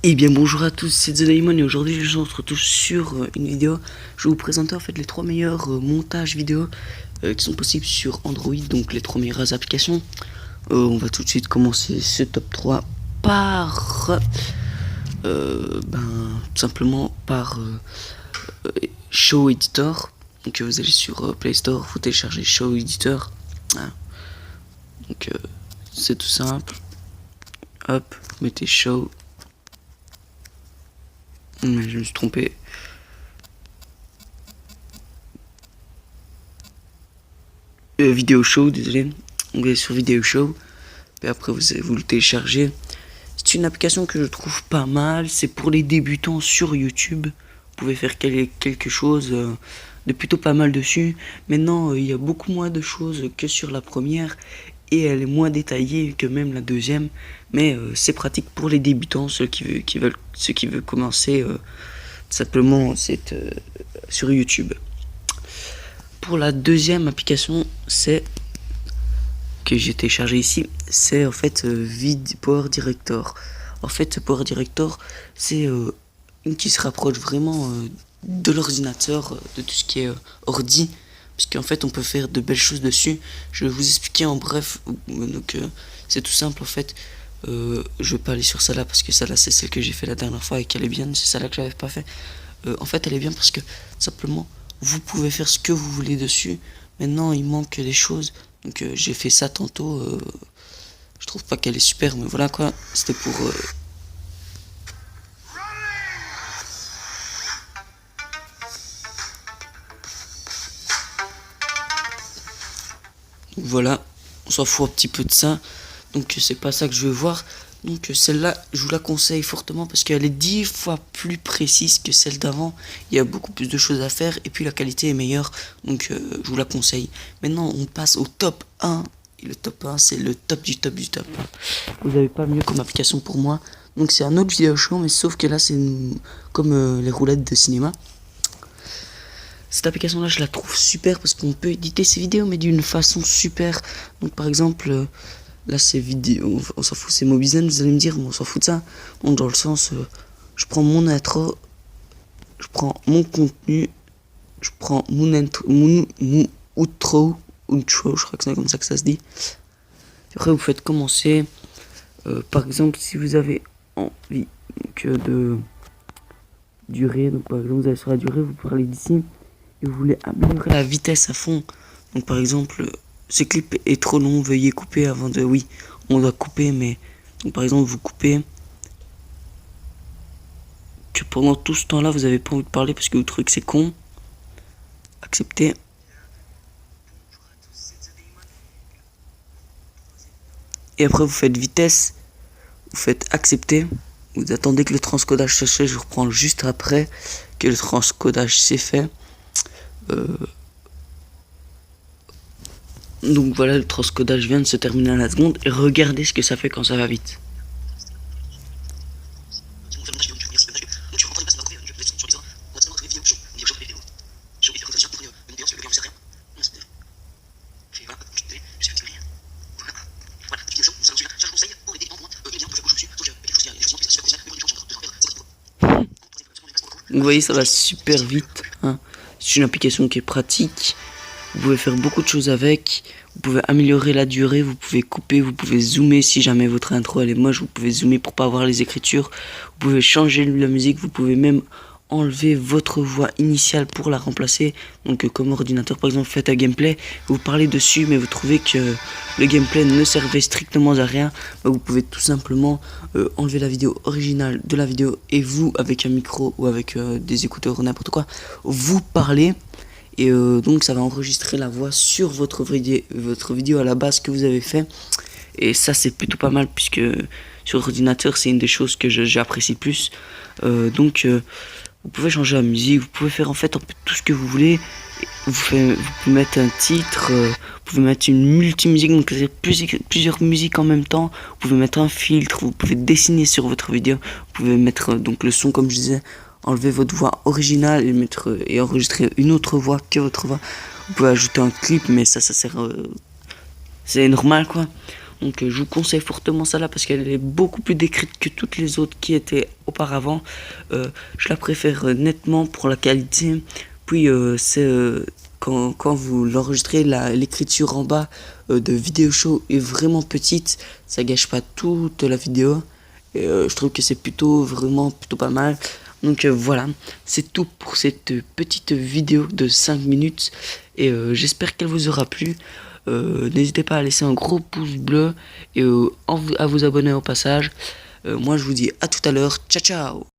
Eh bien bonjour à tous, c'est Zedaimon et aujourd'hui je se retrouve sur une vidéo. Je vais vous présenter en fait les 3 meilleurs montages vidéo qui sont possibles sur Android, donc les 3 meilleures applications. On va tout de suite commencer ce top 3 par tout simplement par Show Editor. Donc vous allez sur Play Store, vous téléchargez Show Editor. Voilà. Donc c'est tout simple. Hop, mettez Show. Je me suis trompé. Vidéo Show, désolé. Vous allez sur Vidéo Show. Et après, vous le téléchargez. C'est une application que je trouve pas mal. C'est pour les débutants sur YouTube. Vous pouvez faire quelque chose de plutôt pas mal dessus. Maintenant, il y a beaucoup moins de choses que sur la première. Et elle est moins détaillée que même la deuxième. Mais c'est pratique pour les débutants, ceux qui veulent commencer simplement sur YouTube. Pour la deuxième application, c'est que j'ai téléchargé ici, c'est en fait Power Director. En fait, Power Director, c'est une qui se rapproche vraiment de l'ordinateur, de tout ce qui est ordi, puisqu'en fait on peut faire de belles choses dessus. Je vais vous expliquer en bref. Donc c'est tout simple en fait. Je vais pas aller sur celle-là parce que celle-là c'est celle que j'ai fait la dernière fois et qu'elle est bien. C'est celle-là que j'avais pas fait. En fait elle est bien parce que simplement vous pouvez faire ce que vous voulez dessus. Maintenant il manque des choses. Donc j'ai fait ça tantôt. Je trouve pas qu'elle est super, mais voilà quoi. C'était pour voilà, on s'en fout un petit peu de ça. Donc c'est pas ça que je veux voir. Donc celle-là, je vous la conseille fortement parce qu'elle est 10 fois plus précise que celle d'avant. Il y a beaucoup plus de choses à faire et puis la qualité est meilleure. Donc je vous la conseille. Maintenant, on passe au top 1. Et le top 1, c'est le top du top du top. Vous n'avez pas mieux comme application pour moi. Donc c'est un autre vidéo show, mais sauf que là, c'est comme les roulettes de cinéma. Cette application là je la trouve super parce qu'on peut éditer ses vidéos mais d'une façon super. Donc par exemple là c'est vidéo, on s'en fout, c'est Mobizen, vous allez me dire, mais on s'en fout de ça. Donc dans le sens je prends mon intro, je prends mon contenu, je prends mon outro, je crois que c'est comme ça que ça se dit. Après vous faites commencer. Par exemple si vous avez envie de durée, donc par exemple vous allez sur la durée, vous parlez d'ici. Et vous voulez améliorer la vitesse à fond. Donc par exemple, ce clip est trop long, veuillez couper avant de... Oui, on doit couper, mais... Donc par exemple, vous coupez... Que pendant tout ce temps-là, vous avez pas envie de parler parce que vous trouvez que c'est con. Acceptez. Et après, vous faites vitesse. Vous faites accepter. Vous attendez que le transcodage se fait. Je reprends juste après que le transcodage s'est fait. Donc voilà, le transcodage vient de se terminer à la seconde et regardez ce que ça fait quand ça va vite. Donc vous voyez, ça va super vite, hein. C'est une application qui est pratique. Vous pouvez faire beaucoup de choses avec. Vous pouvez améliorer la durée, vous pouvez couper, vous pouvez zoomer si jamais votre intro elle est moche. Vous pouvez zoomer pour pas voir les écritures. Vous pouvez changer la musique, vous pouvez même enlever votre voix initiale pour la remplacer. Donc comme ordinateur par exemple, faites un gameplay, vous parlez dessus mais vous trouvez que le gameplay ne servait strictement à rien, vous pouvez tout simplement enlever la vidéo originale de la vidéo et vous avec un micro ou avec des écouteurs ou n'importe quoi, vous parlez. Et donc ça va enregistrer la voix sur votre vidéo à la base que vous avez fait. Et ça c'est plutôt pas mal puisque sur l'ordinateur c'est une des choses que j'apprécie plus. Vous pouvez changer la musique, vous pouvez faire en fait un peu tout ce que vous voulez. Vous pouvez mettre un titre, vous pouvez mettre une multimusique, donc plusieurs musiques en même temps. Vous pouvez mettre un filtre, vous pouvez dessiner sur votre vidéo. Vous pouvez mettre donc le son comme je disais, enlever votre voix originale et enregistrer une autre voix que votre voix. Vous pouvez ajouter un clip, mais ça sert, c'est normal quoi. Donc je vous conseille fortement ça là parce qu'elle est beaucoup plus décrite que toutes les autres qui étaient auparavant. Je la préfère nettement pour la qualité. Puis quand vous l'enregistrez, l'écriture en bas de vidéo show est vraiment petite. Ça gâche pas toute la vidéo. Et je trouve que c'est plutôt pas mal. Donc voilà, c'est tout pour cette petite vidéo de 5 minutes. Et j'espère qu'elle vous aura plu. N'hésitez pas à laisser un gros pouce bleu et à vous abonner au passage. Moi je vous dis à tout à l'heure. Ciao ciao.